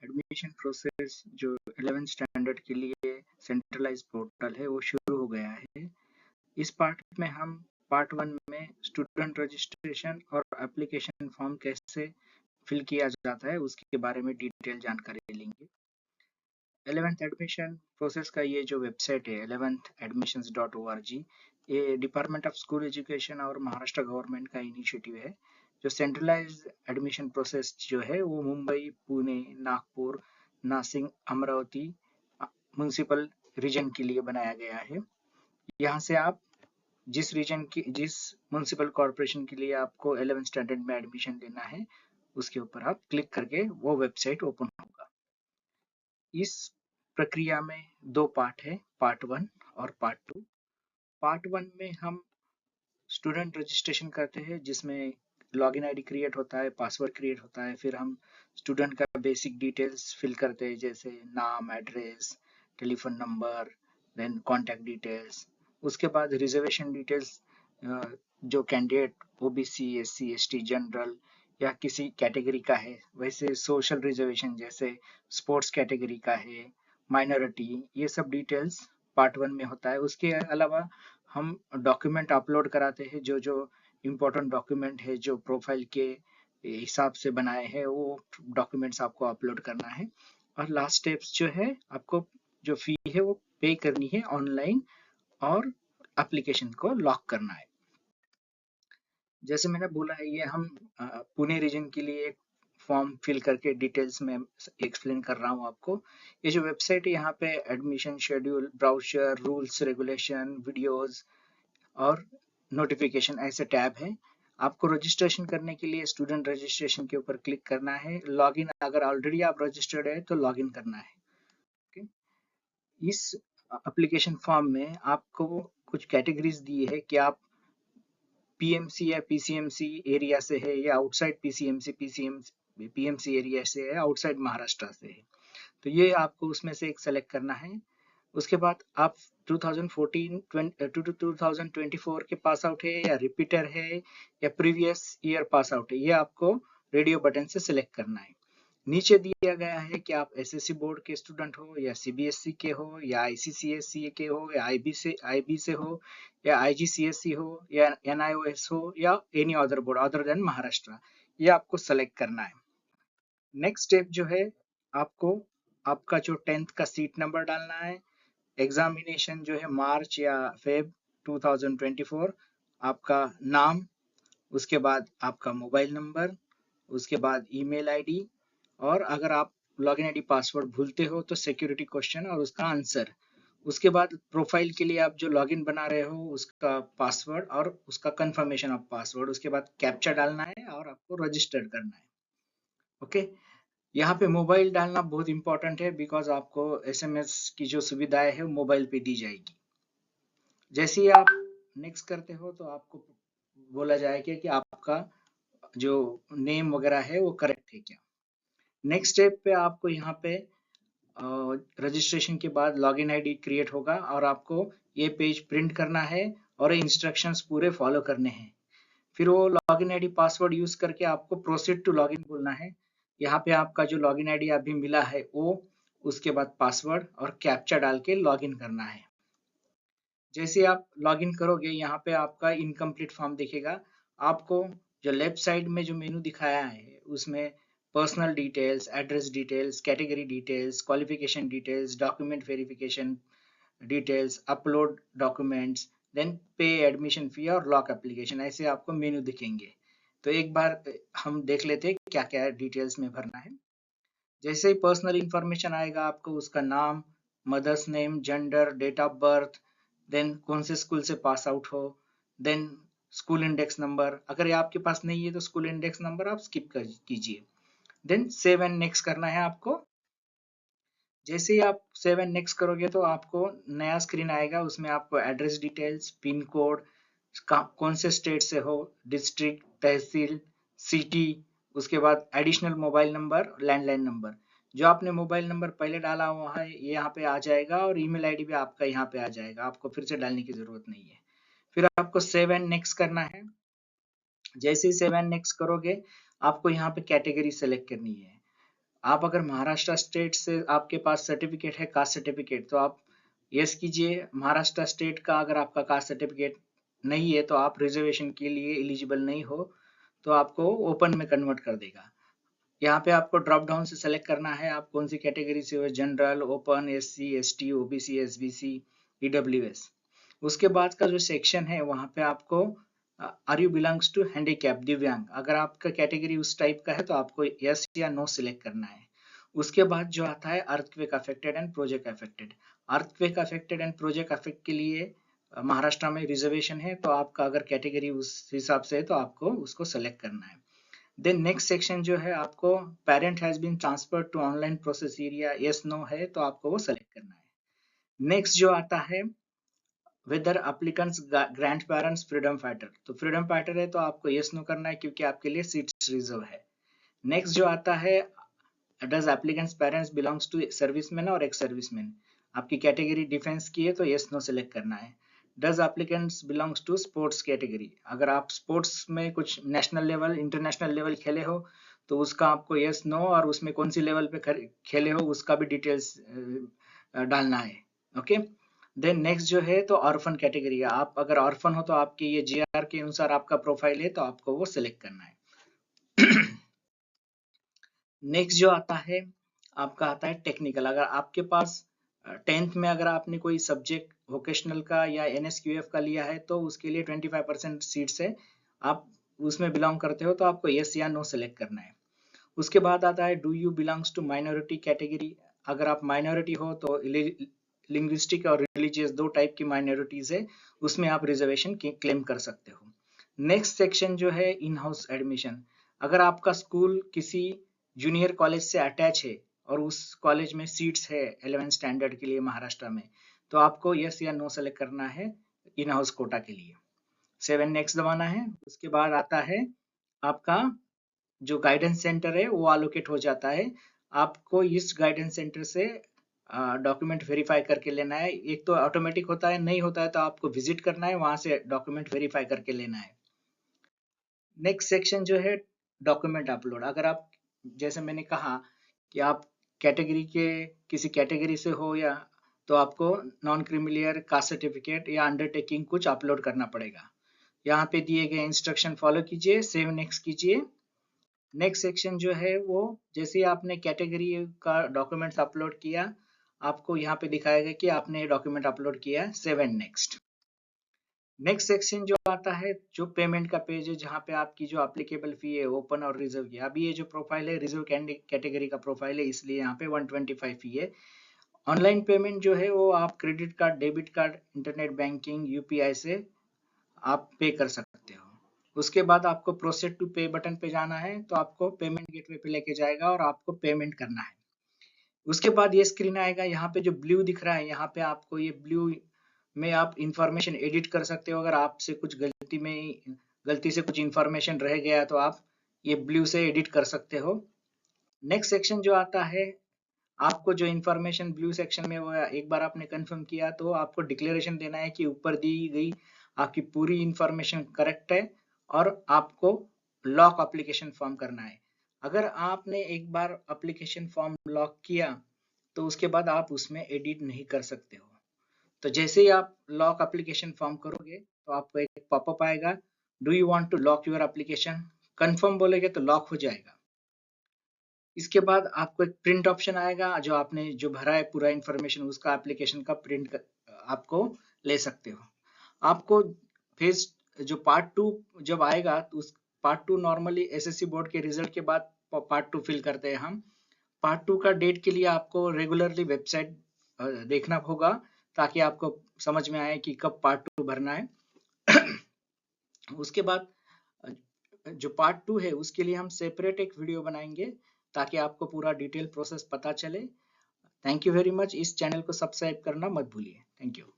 Admission process जो 11th standard के लिए सेंट्रलाइज पोर्टल है वो शुरू हो गया है। इस पार्ट में हम पार्ट 1 में स्टूडेंट रजिस्ट्रेशन और एप्लीकेशन फॉर्म कैसे फिल किया जाता है उसके बारे में डिटेल जानकारी लेंगे। 11th एडमिशन प्रोसेस का ये जो वेबसाइट है 11thadmissions.org, ये डिपार्टमेंट ऑफ स्कूल एजुकेशन और महाराष्ट्र गवर्नमेंट का इनिशिएटिव है। जो सेंट्रलाइज एडमिशन प्रोसेस जो है वो मुंबई, पुणे, नागपुर, नासिक, अमरावती म्यूनिसिपल रीजन के लिए बनाया गया है। यहाँ से आप जिस म्यूनिसिपल कॉर्पोरेशन के लिए आपको 11th स्टैंडर्ड में एडमिशन लेना है उसके ऊपर आप क्लिक करके वो वेबसाइट ओपन होगा। इस प्रक्रिया में 2 पार्ट है, पार्ट 1 और पार्ट 2। पार्ट 1 में हम स्टूडेंट रजिस्ट्रेशन करते हैं जिसमें लॉगिन आईडी क्रिएट होता है, पासवर्ड क्रिएट होता है, फिर हम स्टूडेंट का बेसिक डिटेल्स फिल करते हैं जैसे नाम, address, telephone number, then contact details. उसके बाद रिजर्वेशन डिटेल्स, जो candidate OBC, SC, ST, general या किसी कैटेगरी का है, वैसे सोशल रिजर्वेशन जैसे स्पोर्ट्स कैटेगरी का है, माइनॉरिटी, ये सब डिटेल्स पार्ट 1 में होता है। उसके अलावा हम डॉक्यूमेंट अपलोड कराते हैं, जो इम्पोर्टेंट डॉक्यूमेंट है जो प्रोफाइल के हिसाब से बनाए हैं वो डॉक्यूमेंट्स आपको अपलोड करना है। और लास्ट स्टेप्स जो है आपको जो फी है वो पे करनी है ऑनलाइन और एप्लीकेशन को लॉक करना है। जैसे मैंने बोला है ये हम पुणे रीजन के लिए एक फॉर्म फिल करके डिटेल्स में एक्सप्लेन कर रहा हूँ आपको। ये जो वेबसाइट है यहाँ पे admission schedule, brochure, rules, regulation, videos और नोटिफिकेशन ऐसे टैब है। आपको रजिस्ट्रेशन करने के लिए स्टूडेंट रजिस्ट्रेशन के ऊपर क्लिक करना है। लॉगिन, अगर ऑलरेडी आप रजिस्टर्ड है तो लॉगिन करना है। okay? इस एप्लीकेशन फॉर्म में आपको कुछ कैटेगरीज दी है कि आप पीएमसी या पीसीएमसी एरिया से है या आउटसाइड पीएमसी एरिया से है, आउटसाइड महाराष्ट्र से है, तो ये आपको उसमें से एक सेलेक्ट करना है। उसके बाद आप 2024 के पास आउट है या रिपीटर है या प्रीवियस ईयर पास आउट है, ये आपको रेडियो बटन से सिलेक्ट करना है। नीचे दिया गया है कि आप एसएससी बोर्ड के स्टूडेंट हो या सीबीएसई के हो या आईसीसीएसई के हो या आईबी से हो या आईजीसीएसई हो या एनआईओएस हो या any other board other than Maharashtra, ये आपको सेलेक्ट करना है। नेक्स्ट स्टेप जो है आपको आपका जो 10th का सीट नंबर डालना है। एग्जामिनेशन जो है मार्च या फेब 2024, आपका नाम, उसके बाद आपका मोबाइल नंबर, उसके बाद ईमेल आईडी, और अगर आप लॉगिन आईडी पासवर्ड भूलते हो तो सिक्योरिटी क्वेश्चन और उसका आंसर। उसके बाद प्रोफाइल के लिए आप जो लॉगिन बना रहे हो उसका पासवर्ड और उसका कंफर्मेशन ऑफ पासवर्ड, उसके बाद कैप्चा डालना है और आपको रजिस्टर करना है। ओके, यहाँ पे मोबाइल डालना बहुत इंपॉर्टेंट है बिकॉज आपको एसएमएस की जो सुविधाएं है मोबाइल पे दी जाएगी। जैसे ही आप नेक्स्ट करते हो तो आपको बोला जाएगा कि आपका जो नेम वगैरह है वो करेक्ट है क्या। नेक्स्ट स्टेप पे आपको यहाँ पे रजिस्ट्रेशन के बाद लॉगिन आईडी क्रिएट होगा और आपको ये पेज प्रिंट करना है और इंस्ट्रक्शंस पूरे फॉलो करने हैं। फिर वो लॉगिन आईडी पासवर्ड यूज करके आपको प्रोसीड टू लॉगिन बोलना है। यहाँ पे आपका जो लॉगिन आईडी अभी मिला है वो, उसके बाद पासवर्ड और कैप्चा डाल के लॉगिन करना है। जैसे आप लॉगिन करोगे यहाँ पे आपका इनकम्प्लीट फॉर्म दिखेगा। आपको जो लेफ्ट साइड में जो मेनू दिखाया है उसमें personal details, address details, category details, qualification details, document verification details, upload documents, then pay admission fee और लॉक एप्लीकेशन, ऐसे आपको मेनू दिखेंगे। तो एक बार हम देख लेते हैं क्या क्या डिटेल्स में भरना है। जैसे ही पर्सनल इंफॉर्मेशन आएगा आपको उसका नाम, mother's name, gender, date of birth, then कौन से स्कूल से पास आउट हो, देन स्कूल इंडेक्स नंबर, अगर ये आपके पास नहीं है तो स्कूल इंडेक्स नंबर आप स्किप कीजिए। देन सेव एंड नेक्स्ट करना है आपको। जैसे ही आप सेव एंड नेक्स्ट करोगे तो आपको नया स्क्रीन आएगा, उसमें आपको एड्रेस डिटेल्स, पिन कोड, कौन से स्टेट से हो, डिस्ट्रिक्ट, तहसील, सिटी, उसके बाद additional mobile number, landline number. जो आपने मोबाइल नंबर पहले डाला हुआ है ये यहाँ पे आ जाएगा और ईमेल आईडी भी आपका यहाँ पे आ जाएगा, आपको फिर से डालने की जरूरत नहीं है। फिर आपको सेव एंड नेक्स्ट करना है। जैसे ही सेव एंड नेक्स्ट करोगे आपको यहाँ पे कैटेगरी सेलेक्ट करनी है। आप अगर महाराष्ट्र स्टेट से आपके पास सर्टिफिकेट है, कास्ट सर्टिफिकेट, तो आप यस कीजिए। महाराष्ट्र स्टेट का अगर आपका कास्ट सर्टिफिकेट नहीं है तो आप रिजर्वेशन के लिए एलिजिबल नहीं हो, तो आपको ओपन में कन्वर्ट कर देगा। यहाँ पे आपको ड्रॉप डाउन से सेलेक्ट करना है आप कौन सी कैटेगरी से हो, general, open, SC, ST, OBC, SBC, EWS. उसके बाद का जो सेक्शन है वहाँ पे आपको are you belongs to handicap, दिव्यांग, अगर आपका कैटेगरी उस टाइप का है तो आपको यस या नो सिलेक्ट करना है। उसके बाद जो आता है earthquake affected and project affected. Earthquake affected and project affect के लिए महाराष्ट्र में रिजर्वेशन है, तो आपका अगर कैटेगरी उस हिसाब से है तो आपको उसको सेलेक्ट करना है। देन नेक्स्ट सेक्शन जो है आपको parent has been transferred to online process area, yes no है तो आपको वो सेलेक्ट करना है। नेक्स्ट जो आता है whether applicant's grandparents freedom fighter, तो फ्रीडम फाइटर है तो आपको यस नो करना है क्योंकि आपके लिए सीट्स रिजर्व है। नेक्स्ट जो आता है does applicant's parents belongs to serviceman और एक्स सर्विसमैन, आपकी कैटेगरी डिफेंस की है तो यस नो सेलेक्ट करना है। Does applicant's belongs to sports category, अगर आप स्पोर्ट्स में कुछ नेशनल लेवल, इंटरनेशनल लेवल खेले हो तो उसका आपको यस नो, और उसमें कौन सी लेवल पे खेले हो उसका भी डिटेल्स डालना है। ओके। देन नेक्स्ट जो है तो ऑर्फन कैटेगरी है, आप अगर ऑर्फन हो तो आपके ये जीआर के अनुसार आपका प्रोफाइल है तो आपको वो सिलेक्ट करना है। नेक्स्ट जो आता है आपका आता है टेक्निकल, अगर आपके पास 10th में अगर आपने कोई सब्जेक्ट वोकेशनल का या एनएसक्यूएफ का लिया है तो उसके लिए 25% सीट्स है, आप उसमें बिलोंग करते हो तो आपको यस या नो सेलेक्ट करना है। उसके बाद आता है do you belongs to minority category, अगर आप माइनॉरिटी हो तो लिंग्विस्टिक और रिलीजियस दो टाइप की माइनॉरिटीज है, उसमें आप रिजर्वेशन क्लेम कर सकते हो। नेक्स्ट सेक्शन जो है इन हाउस एडमिशन, अगर आपका स्कूल किसी जूनियर कॉलेज से अटैच है और उस कॉलेज में सीट्स है 11 स्टैंडर्ड के लिए महाराष्ट्र में, तो आपको यस या नो सेलेक्ट करना है इन हाउस कोटा के लिए। 7 नेक्स्ट दबाना है। उसके बाद आता है आपका जो गाइडेंस सेंटर है वो एलोकेट हो जाता है, आपको इस गाइडेंस सेंटर से डॉक्यूमेंट वेरीफाई करके लेना है। एक तो ऑटोमेटिक होता है, नहीं होता है तो आपको विजिट करना है, वहां से डॉक्यूमेंट वेरीफाई करके लेना है। नेक्स्ट सेक्शन जो है डॉक्यूमेंट अपलोड, अगर आप जैसे मैंने कहा कि आप कैटेगरी के किसी कैटेगरी से हो या तो आपको नॉन क्रीमिलियर कास्ट सर्टिफिकेट या अंडरटेकिंग कुछ अपलोड करना पड़ेगा। यहाँ पे दिए गए इंस्ट्रक्शन फॉलो कीजिए, सेव नेक्स्ट कीजिए। नेक्स्ट सेक्शन जो है वो जैसे आपने कैटेगरी का डॉक्यूमेंट्स अपलोड किया, आपको यहाँ पे दिखाएगा कि आपने डॉक्यूमेंट अपलोड किया है, save and next. Next section जो आता है जो पेमेंट का पेज है, जहाँ पे आपकी जो एप्लीकेबल फी है ओपन और रिजर्व की, अभी ये जो प्रोफाइल है रिजर्व कैटेगरी का प्रोफाइल है इसलिए यहाँ पे 125 फी है। ऑनलाइन पेमेंट जो है वो आप credit card, debit card, internet banking, UPI से आप पे कर सकते हो। उसके बाद आपको प्रोसीड टू पे बटन पे जाना है तो आपको पेमेंट गेटवे पे लेके जाएगा और आपको पेमेंट करना है। उसके बाद ये स्क्रीन आएगा, यहाँ पे जो ब्लू दिख रहा है यहाँ पे आपको ये ब्लू में आप इंफॉर्मेशन एडिट कर सकते हो, अगर आपसे कुछ गलती से कुछ इंफॉर्मेशन रह गया तो आप ये ब्लू से एडिट कर सकते हो। नेक्स्ट सेक्शन जो आता है आपको जो इंफॉर्मेशन ब्लू सेक्शन में वो एक बार आपने कंफर्म किया तो आपको डिक्लेरेशन देना है कि ऊपर दी गई आपकी पूरी इंफॉर्मेशन करेक्ट है और आपको लॉक एप्लीकेशन फॉर्म करना है। अगर आपने एक बार एप्लीकेशन फॉर्म लॉक किया तो उसके बाद आप उसमें एडिट नहीं कर सकते हो। तो जैसे ही आप लॉक एप्लीकेशन फॉर्म करोगे तो आपको एक पॉपअप आएगा, do you want to lock your application, confirm बोलेगे तो लॉक हो जाएगा। इसके बाद आपको एक प्रिंट ऑप्शन आएगा, जो आपने जो भरा है पूरा इंफॉर्मेशन उसका एप्लीकेशन का प्रिंट आपको ले सकते हो। आपको फेज जो पार्ट 2 जब आएगा तो उस पार्ट 2 नॉर्मली एसएससी बोर्ड के रिजल्ट के बाद पार्ट 2 फिल करते हैं हम। पार्ट 2 का डेट के लिए आपको रेगुलरली वेबसाइट देखना होगा ताकि आपको समझ में आए कि कब पार्ट 2 भरना है। उसके बाद जो पार्ट 2 है उसके लिए हम सेपरेट एक वीडियो बनाएंगे ताकि आपको पूरा डिटेल प्रोसेस पता चले। थैंक यू वेरी मच, इस चैनल को सब्सक्राइब करना मत भूलिए। Thank you.